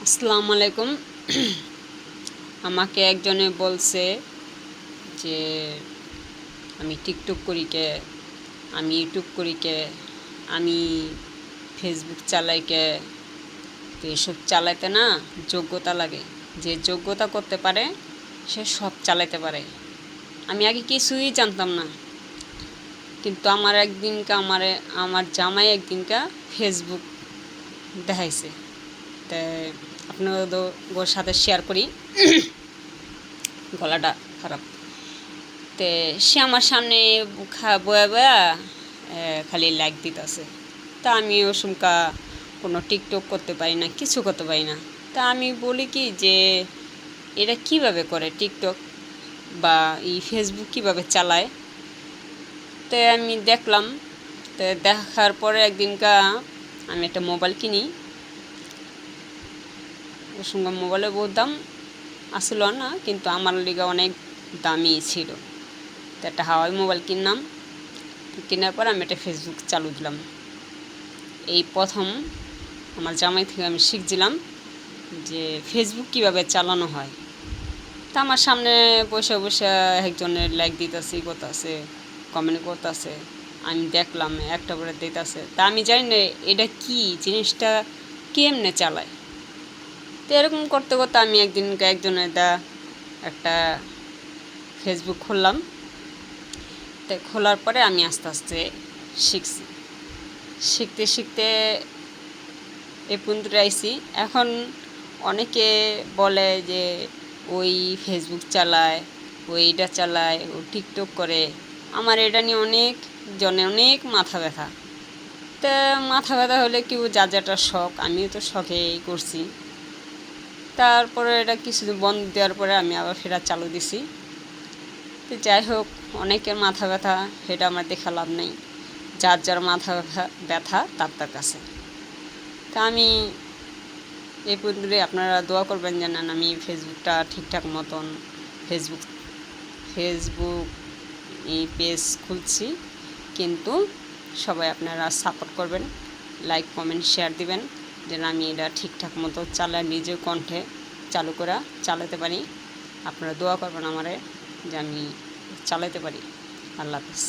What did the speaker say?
আসসালামু আলাইকুম। আমাকে একজনে বলছে যে আমি টিকটক করি কে, আমি ইউটিউব করি কে, আমি ফেসবুক চালাই কে। তো এসব চালাইতে না যোগ্যতা লাগে। যে যোগ্যতা করতে পারে সে সব চালাইতে পারে। আমি আগে কিছুই জানতাম না, কিন্তু আমার জামাই একদিনকা ফেসবুক দেখাইছে। তো আপনাদের সাথে শেয়ার করি। গলাটা খারাপ। তে সে আমার সামনে বয়া বয়া খালি লাইক দিতেছে। তা আমি ওসমকা কোনো টিকটক করতে পারি না, কিছু করতে পারি না। তা আমি বলি কি যে এটা কিভাবে করে টিকটক বা এই ফেসবুক কিভাবে চালায়। তো আমি দেখলাম। তো দেখার পরে একদিনকা আমি একটা মোবাইল কিনি। ওর সঙ্গে মোবাইলে বহুত দাম আসলো না, কিন্তু আমার লিগে অনেক দামি ছিল। তো একটা হাওয়াই মোবাইল কিনলাম। কেনার পর আমি একটা ফেসবুক চালু দিলাম। এই প্রথম আমার জামাই থেকে আমি শিখছিলাম যে ফেসবুক কিভাবে চালানো হয়। তা আমার সামনে বসে বসে একজনের লাইক দিতেছে, করতেছে, কমেন্ট করতেছে। আমি দেখলাম একটা করে দিতেছে। তা আমি জানি না এটা কি জিনিসটা কেমনে চালায়। তো এরকম করতে করতে আমি একজনের একটা ফেসবুক খুললাম। তো খোলার পরে আমি আস্তে আস্তে শিখছি। শিখতে শিখতে এ পর্যন্ত আইছি। এখন অনেকে বলে যে ওই ফেসবুক চালায়, ওইটা চালায়, ও টিকটক করে। আমার এটা নিয়ে অনেক মাথা ব্যথা। তা মাথা ব্যথা হলে কেউ যার যারটা শখ, আমিও তো শখেই করছি। তারপরে এটা কিছুদিন বন্ধ দেওয়ার পরে আমি আবার ফেরা চালু দিছি। তো যাই হোক, অনেকের মাথা ব্যথা, সেটা আমার দেখা লাভ নেই। যার যার মাথা ব্যথা তার কাছে। তা আমি এই পর্যন্ত আপনারা দোয়া করবেন জানেন আমি ফেসবুকটা ঠিকঠাক মতন ফেসবুক পেজ খুলছি। কিন্তু সবাই আপনারা সাপোর্ট করবেন, লাইক কমেন্ট শেয়ার দিবেন, যেন আমি এটা ঠিকঠাক মতো নিজের কণ্ঠে চালাতে পারি। আপনারা দোয়া করবেন আমারে যে আমি চালাতে পারি। আল্লাহ হাফেজ।